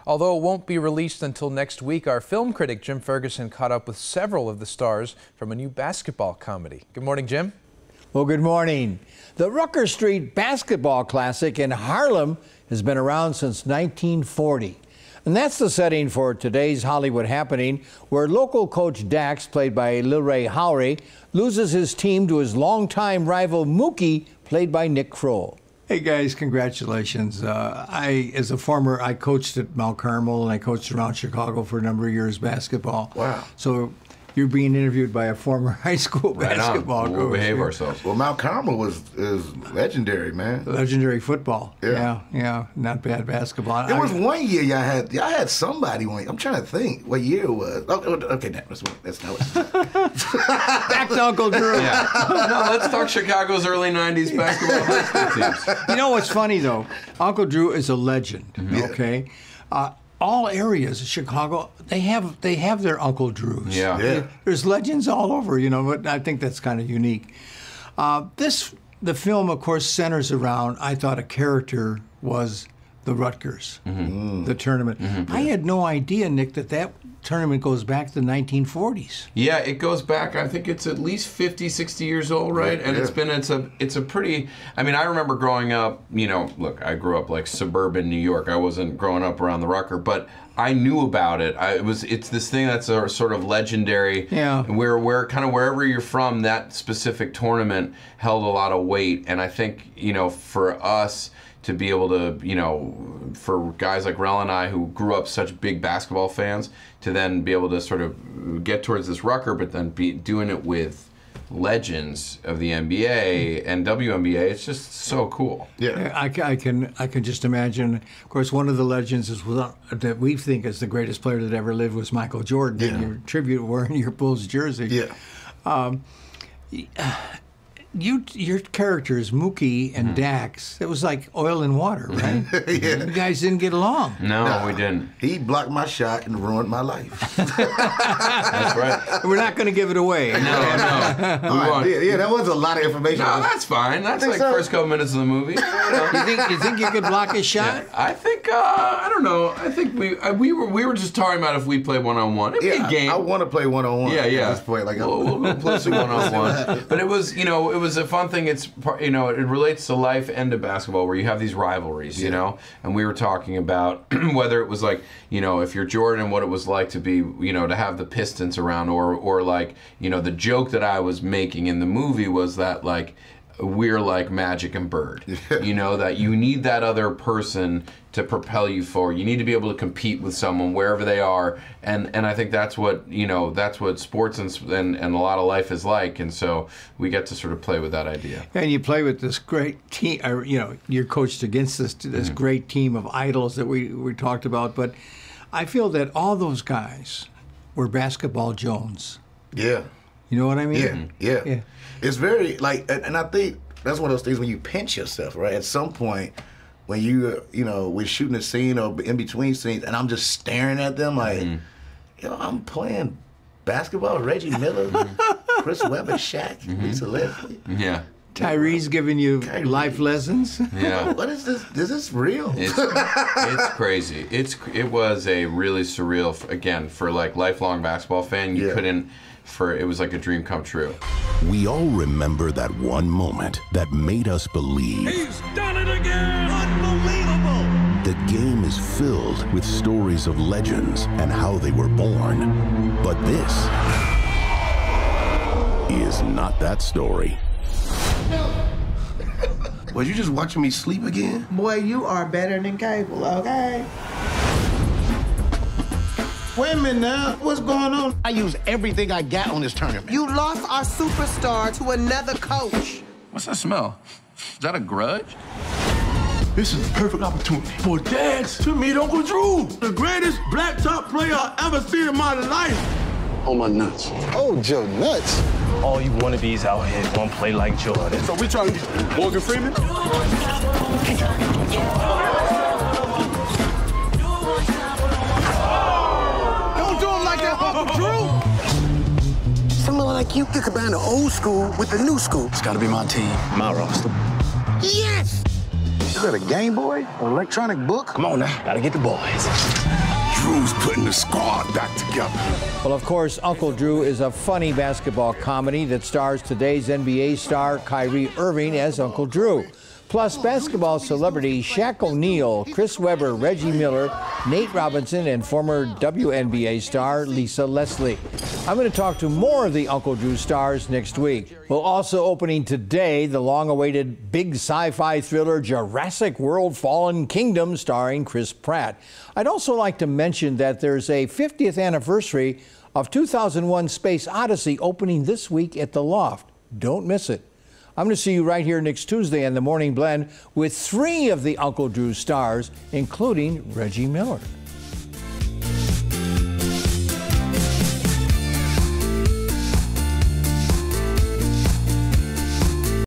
Although it won't be released until next week, our film critic Jim Ferguson caught up with several of the stars from a new basketball comedy. Good morning, Jim. Well, good morning. The Rucker Street Basketball Classic in Harlem has been around since 1940. And that's the setting for today's Hollywood happening, where local coach Dax, played by Lil Ray Howery, loses his team to his longtime rival Mookie, played by Nick Kroll. Hey guys, congratulations. As a former, I coached at Mount Carmel and I coached around Chicago for a number of years basketball. Wow. So you're being interviewed by a former high school basketball coach. We'll behave ourselves. Well, Mount Carmel is legendary, man. Legendary football. Yeah. Yeah. Not bad basketball. There was one year y'all had somebody. I'm trying to think what year it was. Okay, that's not what. Back to Uncle Drew. Yeah. No, let's talk Chicago's early '90s basketball high school teams. You know what's funny though? Uncle Drew is a legend. Okay. All areas of Chicago, they have their Uncle Drews. Yeah. There's legends all over, but I think that's kind of unique. The film, of course, centers around, I thought a character was the Rutgers, the tournament. I had no idea, Nick, that tournament goes back to the 1940s. Yeah, it goes back, I think it's at least 50, 60 years old, right? And it's a pretty, I mean, I remember growing up, look, I grew up like suburban New York. I wasn't growing up around the Rucker, but I knew about it. It's this thing that's a sort of legendary, where kind of wherever you're from, that specific tournament held a lot of weight. And I think, for us to be able to, for guys like Rel and I who grew up such big basketball fans, to then be able to sort of get towards this Rucker, but then be doing it with legends of the NBA and WNBA, it's just so cool. Yeah, I can just imagine. Of course, one of the legends that we think is the greatest player that ever lived was Michael Jordan. Yeah. Your tribute wearing your Bulls jersey. Yeah. Your characters, Mookie and Dax, it was like oil and water, right? Yeah. You guys didn't get along. No, we didn't. He blocked my shot and ruined my life. That's right. We're not going to give it away. No. Yeah, that was a lot of information. No, that's fine. That's like first couple minutes of the movie. You think you could block his shot? Yeah, I think I don't know. I think we were just talking about if we play one-on-one. It'd be a game. I want to play one-on-one. Yeah. At this point, we'll play some one-on-one. But it was, it was a fun thing. It's it relates to life and to basketball, where you have these rivalries, and we were talking about whether it was like, if you're Jordan, what it was like to be, to have the Pistons around, or like, the joke that I was making in the movie was that like, we're like Magic and Bird, that you need that other person to propel you forward. You need to be able to compete with someone wherever they are, and I think that's what sports and a lot of life is like, and so we get to sort of play with that idea. And you play with this great team. You're coached against this great team of idols that we talked about, but I feel that all those guys were Basketball Jones. Yeah. You know what I mean? Yeah. It's very, and I think that's one of those things when you pinch yourself, right? At some point, when we're shooting a scene or in between scenes, and I'm just staring at them like, I'm playing basketball, Reggie Miller, Chris Webber, Shaq, Lisa Leslie. Yeah. Tyree's giving you life lessons. Yeah. What is this? Is this real? It's crazy. It was a really surreal, again, for like lifelong basketball fan, you couldn't. It was like a dream come true. We all remember that one moment that made us believe. He's done it again! Unbelievable! The game is filled with stories of legends and how they were born. But this is not that story. Was you just watching me sleep again? Boy, you are better than cable, okay? Wait a minute now. What's going on? I use everything I got on this tournament. You lost our superstar to another coach. What's that smell? Is that a grudge? This is the perfect opportunity for Dax to meet Uncle Drew, the greatest black top player I've ever seen in my life. Oh, my nuts. Oh, Joe nuts. All you wannabes out here gonna play like Jordan. So we trying to get Morgan Freeman? Someone like you could combine the old school with the new school. It's gotta be my team, my roster. Yes! Is that a Game Boy? An electronic book? Come on now, gotta get the boys. Drew's putting the squad back together. Well, of course, Uncle Drew is a funny basketball comedy that stars today's NBA star Kyrie Irving as Uncle Drew. Plus, basketball celebrities Shaq O'Neal, Chris Webber, Reggie Miller, Nate Robinson, and former WNBA star Lisa Leslie. I'm going to talk to more of the Uncle Drew stars next week. Well, also opening today, the long-awaited big sci-fi thriller Jurassic World Fallen Kingdom starring Chris Pratt. I'd also like to mention that there's a 50th anniversary of 2001 Space Odyssey opening this week at the Loft. Don't miss it. I'm going to see you right here next Tuesday on The Morning Blend with 3 of the Uncle Drew stars, including Reggie Miller.